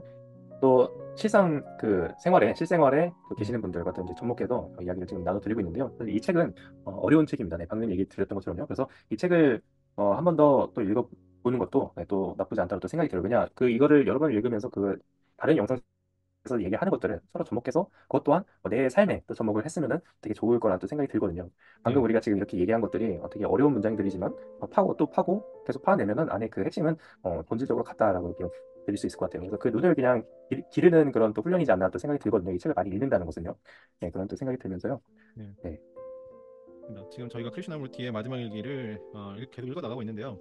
또 실생활에 또 예. 계시는 분들과 또 이제 접목해서 이야기를 지금 나눠드리고 있는데요. 사실 이 책은 어려운 책입니다. 네, 방금 얘기 드렸던 것처럼요. 그래서 이 책을 한 번 더 또 읽어보는 것도 네, 또 나쁘지 않다고 또 생각이 들어요. 왜냐 이거를 여러 번 읽으면서 그 다른 영상 그래서 얘기하는 것들을 서로 접목해서 그것 또한 내 삶에 또 접목을 했으면은 되게 좋을 거라는 또 생각이 들거든요. 방금 예. 우리가 지금 이렇게 얘기한 것들이 되게 어려운 문장들이지만 파고 또 파고 계속 파내면은 안에 그 핵심은 본질적으로 같다라고 이렇게 드릴 수 있을 것 같아요. 그래서 그 눈을 그냥 기르는 그런 또 훈련이지 않나 또 생각이 들거든요. 이 책을 많이 읽는다는 것은요. 네, 그런 또 생각이 들면서요. 예. 네, 지금 저희가 크리슈나 무르티의 마지막 일기를 계속 읽어 나가고 있는데요.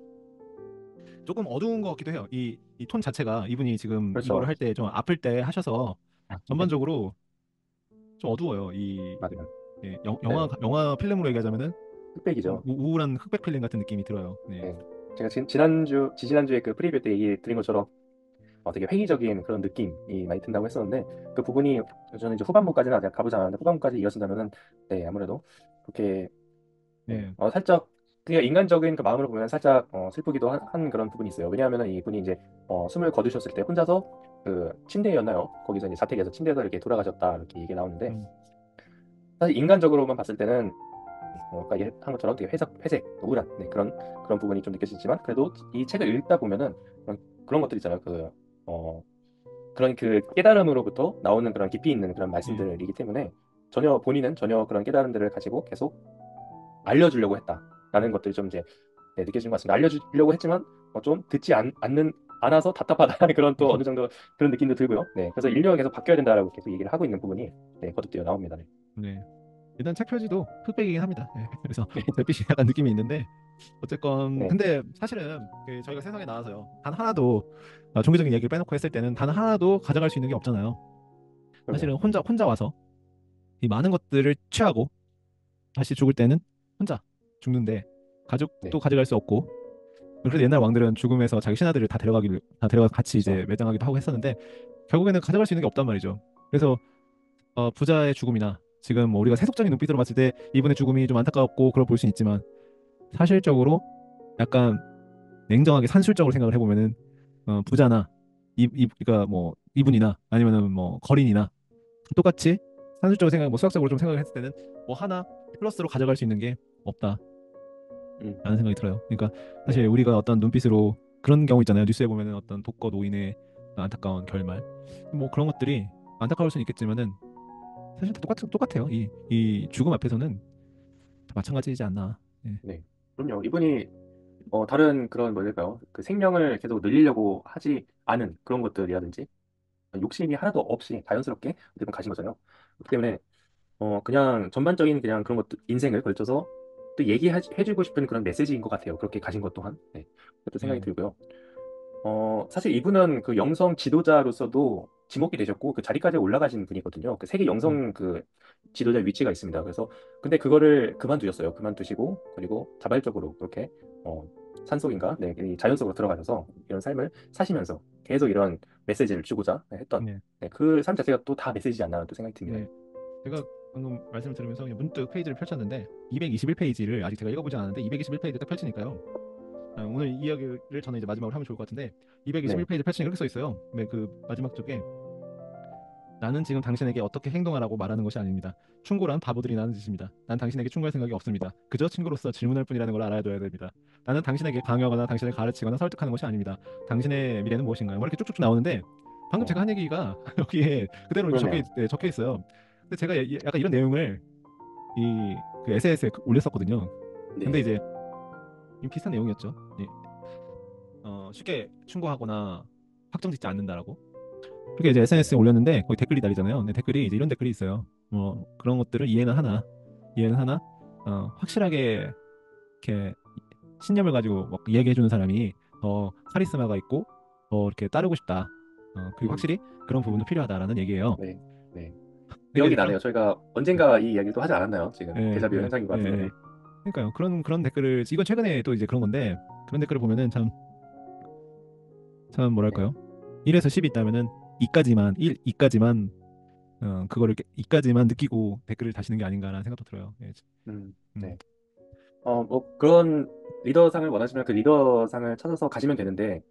조금 어두운 것 같기도 해요. 이 톤 자체가 이분이 지금 이거를 그렇죠. 할 때 좀 아플 때 하셔서 네, 전반적으로 좀 어두워요. 맞아요. 예, 네, 영화 필름으로 얘기하자면은 좀 흑백이죠. 우울한 흑백 필름 같은 느낌이 들어요. 네. 네. 제가 지난주, 지지난주에 그 프리뷰 때 얘기 드린 것처럼 되게 회의적인 그런 느낌이 많이 든다고 했었는데 그 부분이 저는 이제 후반부까지는 아직 가보지 않았는데 후반부까지 이어진다면은 네 아무래도 그렇게 네, 네. 살짝 그냥 인간적인 그 마음으로 보면 살짝 슬프기도 한 그런 부분이 있어요. 왜냐하면은 이분이 이제 숨을 거두셨을 때 혼자서 그 침대였나요? 거기서 이제 자택에서 침대에서 이렇게 돌아가셨다 이렇게 얘기 나오는데 음, 사실 인간적으로만 봤을 때는 아까 얘기한 것처럼 되게 회색, 우울한 그런 부분이 좀 느껴지지만 그래도 이 책을 읽다 보면은 그런 것들 있잖아요. 어, 그런 그 깨달음으로부터 나오는 그런 깊이 있는 그런 예. 말씀들이기 때문에 전혀 본인은 전혀 그런 깨달음들을 가지고 계속 알려주려고 했다라는 것들이 좀 이제 네, 느껴지는 것 같습니다. 알려주려고 했지만 좀 듣지 않아서 답답하다는 그런 또 어느 정도 그런 느낌도 들고요. 네, 그래서 인류가 계속 바뀌어야 된다라고 계속 얘기를 하고 있는 부분이 네, 거듭되어 나옵니다. 네. 네. 일단 책 표지도 흑백이긴 합니다. 예. 그래서 네. 잿빛이 약간 느낌이 있는데 어쨌건 네. 근데 사실은 그 저희가 세상에 나와서요 단 하나도 종교적인 얘기를 빼놓고 했을 때는 단 하나도 가져갈 수 있는 게 없잖아요. 그럼요. 사실은 혼자 와서 이 많은 것들을 취하고 다시 죽을 때는 혼자 죽는데 네. 가족도 가져갈 수 없고 그래서 옛날 왕들은 죽음에서 자기 신하들을 다 데려가 같이 이제 그렇죠. 매장하기도 하고 했었는데 결국에는 가져갈 수 있는 게 없단 말이죠. 그래서 부자의 죽음이나 지금 뭐 우리가 세속적인 눈빛으로 봤을 때 이분의 죽음이 좀 안타깝고 그걸 볼 수는 있지만 사실적으로 약간 냉정하게 산술적으로 생각을 해보면은 부자나 그러니까 뭐 이분이나 아니면은 뭐 거린이나 똑같이 산술적으로 생각 뭐 수학적으로 좀 생각을 했을 때는 뭐 하나 플러스로 가져갈 수 있는 게 없다라는 음, 생각이 들어요. 그러니까 사실 네. 우리가 어떤 눈빛으로 그런 경우 있잖아요. 뉴스에 보면은 어떤 독거 노인의 안타까운 결말 뭐 그런 것들이 안타까울 수는 있겠지만은 사실 다 똑같아요. 이 죽음 앞에서는 다 마찬가지이지 않나. 예. 네. 그럼요. 이분이 다른 그런 뭐랄까요? 그 생명을 계속 늘리려고 하지 않은 그런 것들이라든지 욕심이 하나도 없이 자연스럽게 어떻게 보면 가신 거잖아요. 그렇기 때문에 그냥 전반적인 그냥 그런 것들 인생을 걸쳐서 또 얘기해주고 싶은 그런 메시지인 것 같아요. 그렇게 가신 것 또한. 네. 그것도 생각이 예. 들고요. 사실 이분은 그 영성 지도자로서도 지목이 되셨고 그 자리까지 올라가신 분이거든요. 그 세계 음, 영성 그 지도자 위치가 있습니다. 그래서 근데 그거를 그만두셨어요. 그만두시고 그리고 자발적으로 그렇게 어, 산속인가 네, 이 자연 속으로 들어가셔서 이런 삶을 사시면서 계속 이런 메시지를 주고자 했던 네. 네, 그 삶 자체가 또 다 메시지지 않나 또 생각이 듭니다. 네. 제가 방금 말씀을 들으면서 그냥 문득 페이지를 펼쳤는데 221페이지를 아직 제가 읽어보지 않았는데 221페이지 딱 펼치니까요. 오늘 이 이야기를 저는 이제 마지막으로 하면 좋을 것 같은데 네. 221페이지 펼치니까 이렇게 써 있어요. 네, 그 마지막 쪽에 나는 지금 당신에게 어떻게 행동하라고 말하는 것이 아닙니다. 충고란 바보들이 나는 짓입니다. 난 당신에게 충고할 생각이 없습니다. 그저 친구로서 질문할 뿐이라는 걸 알아둬야 됩니다. 나는 당신에게 강요하거나 당신을 가르치거나 설득하는 것이 아닙니다. 당신의 미래는 무엇인가요? 뭐 이렇게 쭉쭉쭉 나오는데 방금 네. 제가 한 얘기가 여기에 그대로 이렇게 그러네요. 적혀 있어요. 근데 제가 약간 이런 내용을 그 SNS에 올렸었거든요. 근데 네. 이제 비슷한 내용이었죠. 예. 쉽게 충고하거나 확정짓지 않는다라고. 그렇게 이제 SNS에 올렸는데 거기 댓글이 달리잖아요. 근데 댓글이 이제 이런 댓글이 있어요. 뭐 그런 것들을 이해는 하나 확실하게 이렇게 신념을 가지고 막 이야기해주는 사람이 더 카리스마가 있고 더 이렇게 따르고 싶다. 그리고 음, 확실히 그런 부분도 필요하다라는 얘기예요. 네. 네. 그러니까 기억이 이제 그런 나네요. 저희가 언젠가 이 이야기를 또 하지 않았나요? 지금 예, 데자뷰 예, 현상인 것 예, 같은데. 예. 네. 그러니까요. 그런 댓글을 이건 최근에 또 이제 그런 건데 그런 댓글을 보면은 참 네. 뭐랄까요? 1에서 10이 있다면은 2까지만 그거를 이까지만 느끼고 댓글을 다시는 게 아닌가라는 생각도 들어요. 예. 음. 네. 뭐 그런 리더상을 원하시면 그 리더상을 찾아서 가시면 되는데,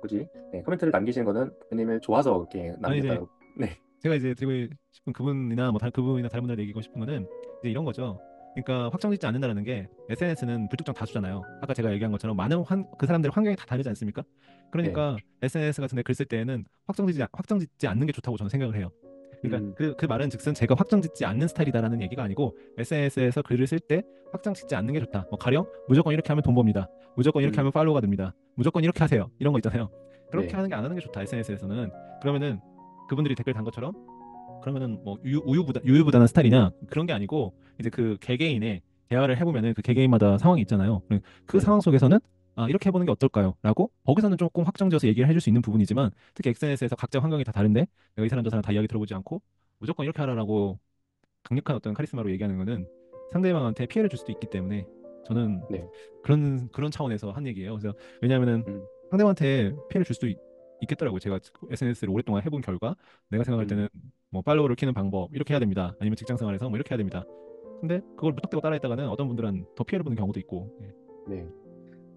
굳이 네, 코멘트를 남기시는 거는 대표님을 좋아서 그렇게 아니 이제 남겼다고. 네, 제가 이제 드리고 싶은 그분이나 뭐 다른 그분이나 다른 분들 얘기하고 싶은 거는 이제 이런 거죠. 그러니까 확정짓지 않는다는 게 SNS는 불특정 다수잖아요. 아까 제가 얘기한 것처럼 많은 그 사람들의 환경이 다 다르지 않습니까? 네, 그러니까 SNS 같은 데 글 쓸 때에는 확정짓지 않는 게 좋다고 저는 생각을 해요. 그러니까 음, 그 말은 즉슨 제가 확정짓지 않는 스타일이다라는 얘기가 아니고 SNS에서 글을 쓸 때 확정짓지 않는 게 좋다. 뭐 가령 무조건 이렇게 하면 돈 법니다. 무조건 이렇게 음, 하면 팔로우가 됩니다. 무조건 이렇게 하세요. 이런 거 있잖아요. 그렇게 네, 하는 게 안 하는 게 좋다. SNS에서는 그러면은 그분들이 댓글 단 것처럼 그러면은 뭐 유유부단한 스타일이냐 그런 게 아니고 이제 그 개개인의 대화를 해보면은 그 개개인마다 상황이 있잖아요. 그 네, 상황 속에서는 이렇게 해보는 게 어떨까요? 라고 거기서는 조금 확정지어서 얘기를 해줄 수 있는 부분이지만 특히 SNS에서 각자 환경이 다 다른데 내가 이 사람 저 사람 다 이야기 들어보지 않고 무조건 이렇게 하라라고 강력한 어떤 카리스마로 얘기하는 거는 상대방한테 피해를 줄 수도 있기 때문에 저는 네. 그런 차원에서 한 얘기예요. 그래서 왜냐하면은 음, 상대방한테 피해를 줄 수도 있겠더라고요. 제가 SNS를 오랫동안 해본 결과 내가 생각할 음, 때는 뭐 팔로워를 키는 방법 이렇게 해야 됩니다. 아니면 직장 생활에서 뭐 이렇게 해야 됩니다. 근데 그걸 무턱대고 따라했다가는 어떤 분들은 더 피해를 보는 경우도 있고. 예. 네.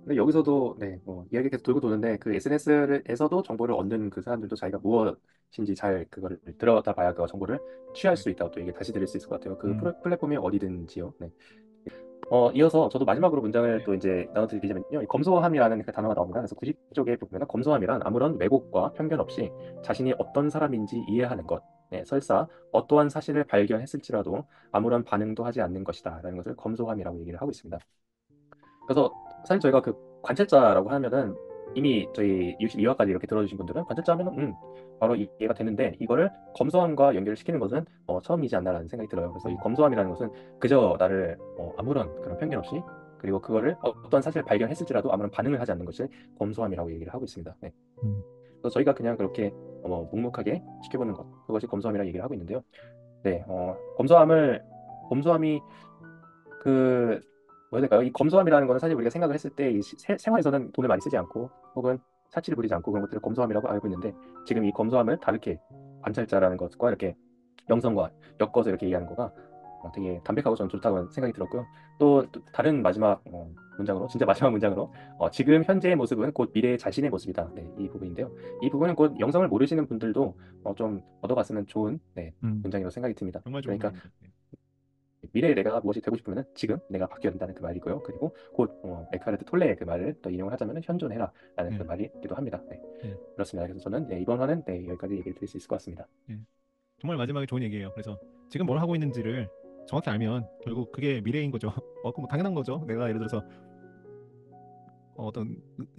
근데 여기서도 네, 뭐 이야기 계속 돌고 도는데 그 SNS에서도 정보를 얻는 그 사람들도 자기가 무엇인지 잘 그거를 들여다봐야 그 정보를 취할 네. 수 있다고 또 얘기 다시 드릴 수 있을 것 같아요. 그 음, 플랫폼이 어디든지요. 네. 이어서 저도 마지막으로 문장을 네. 또 이제 나눠드리자면요. 이 검소함이라는 그 단어가 나옵니다. 그래서 90쪽에 보면 검소함이란 아무런 왜곡과 편견 없이 자신이 어떤 사람인지 이해하는 것. 네, 설사 어떠한 사실을 발견했을지라도 아무런 반응도 하지 않는 것이다. 라는 것을 검소함이라고 얘기를 하고 있습니다. 그래서 사실 저희가 그 관찰자라고 하면은 이미 저희 62화까지 이렇게 들어주신 분들은 관찰자 하면은 바로 이해가 되는데 이거를 검소함과 연결을 시키는 것은 처음이지 않나라는 생각이 들어요. 그래서 이 검소함이라는 것은 그저 나를 아무런 그런 편견 없이 그리고 그거를 어떤 사실을 발견했을지라도 아무런 반응을 하지 않는 것을 검소함이라고 얘기를 하고 있습니다. 네. 음, 그래서 저희가 그냥 그렇게 묵묵하게 지켜보는 것 그것이 검소함이라고 얘기를 하고 있는데요. 네, 검소함이 그 뭐야 될까요? 이 검소함이라는 거는 사실 우리가 생각을 했을 때 이 생활에서는 돈을 많이 쓰지 않고 혹은 사치를 부리지 않고 그런 것들을 검소함이라고 알고 있는데 지금 이 검소함을 다르게 관찰자라는 것과 이렇게 영성과 엮어서 이렇게 얘기하는 거가 되게 담백하고 저는 좋다고 생각이 들었고요. 또 다른 마지막 문장으로 진짜 마지막 문장으로 지금 현재의 모습은 곧 미래의 자신의 모습이다. 네, 이 부분인데요. 이 부분은 곧 영성을 모르시는 분들도 좀 얻어갔으면 좋은 네, 음, 문장이라고 생각이 듭니다. 정말 좋은 그러니까 말입니다. 네. 미래의 내가 무엇이 되고 싶으면 지금 내가 바뀌어야 된다는 그 말이고요. 그리고 곧 에크하르트 톨레의 그 말을 또 인용을 하자면 현존해라라는 그 네. 말이기도 합니다. 네, 네. 그렇습니다. 그래서 저는 네, 이번 화는 네, 여기까지 얘기를 드릴 수 있을 것 같습니다. 네. 정말 마지막에 좋은 얘기예요. 그래서 지금 뭘 하고 있는지를 정확히 알면 결국 그게 미래인 거죠. 그럼 뭐 당연한 거죠. 내가 예를 들어서 어떤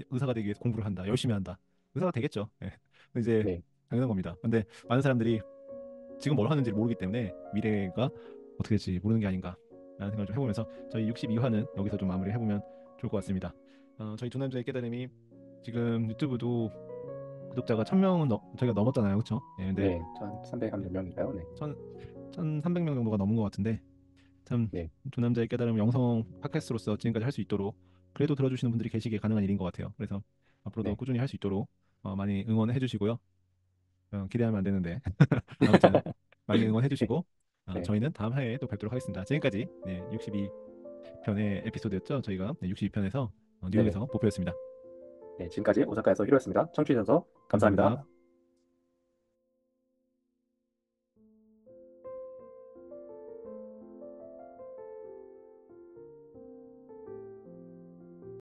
의사가 되기 위해서 공부를 한다, 열심히 한다, 의사가 되겠죠. 예. 근데 이제 네, 당연한 겁니다. 근데 많은 사람들이 지금 뭘 하는지 모르기 때문에 미래가 어떻게 될지 모르는 게 아닌가라는 생각을 좀 해보면서 저희 62화는 여기서 좀 마무리 해보면 좋을 것 같습니다. 저희 두 남자의 깨달음이 지금 유튜브도 구독자가 1000명은 저희가 넘었잖아요, 그렇죠? 예, 근데 네, 1,300한 몇 명인가요? 네, 1300명 정도가 넘은 것 같은데 참 네, 두 남자의 깨달음 영성 팟캐스트로서 지금까지 할 수 있도록 그래도 들어주시는 분들이 계시기에 가능한 일인 것 같아요. 그래서 앞으로도 네, 꾸준히 할 수 있도록 많이 응원해 주시고요. 기대하면 안 되는데 아무튼 많이 응원해 네, 주시고 네, 저희는 다음 회에 또 뵙도록 하겠습니다. 지금까지 네, 62편의 에피소드였죠. 저희가 네, 62편에서 네, 네. 뉴욕에서 보표였습니다. 네, 지금까지 오사카에서 히로였습니다. 청취해 주셔서 감사합니다. 감사합니다.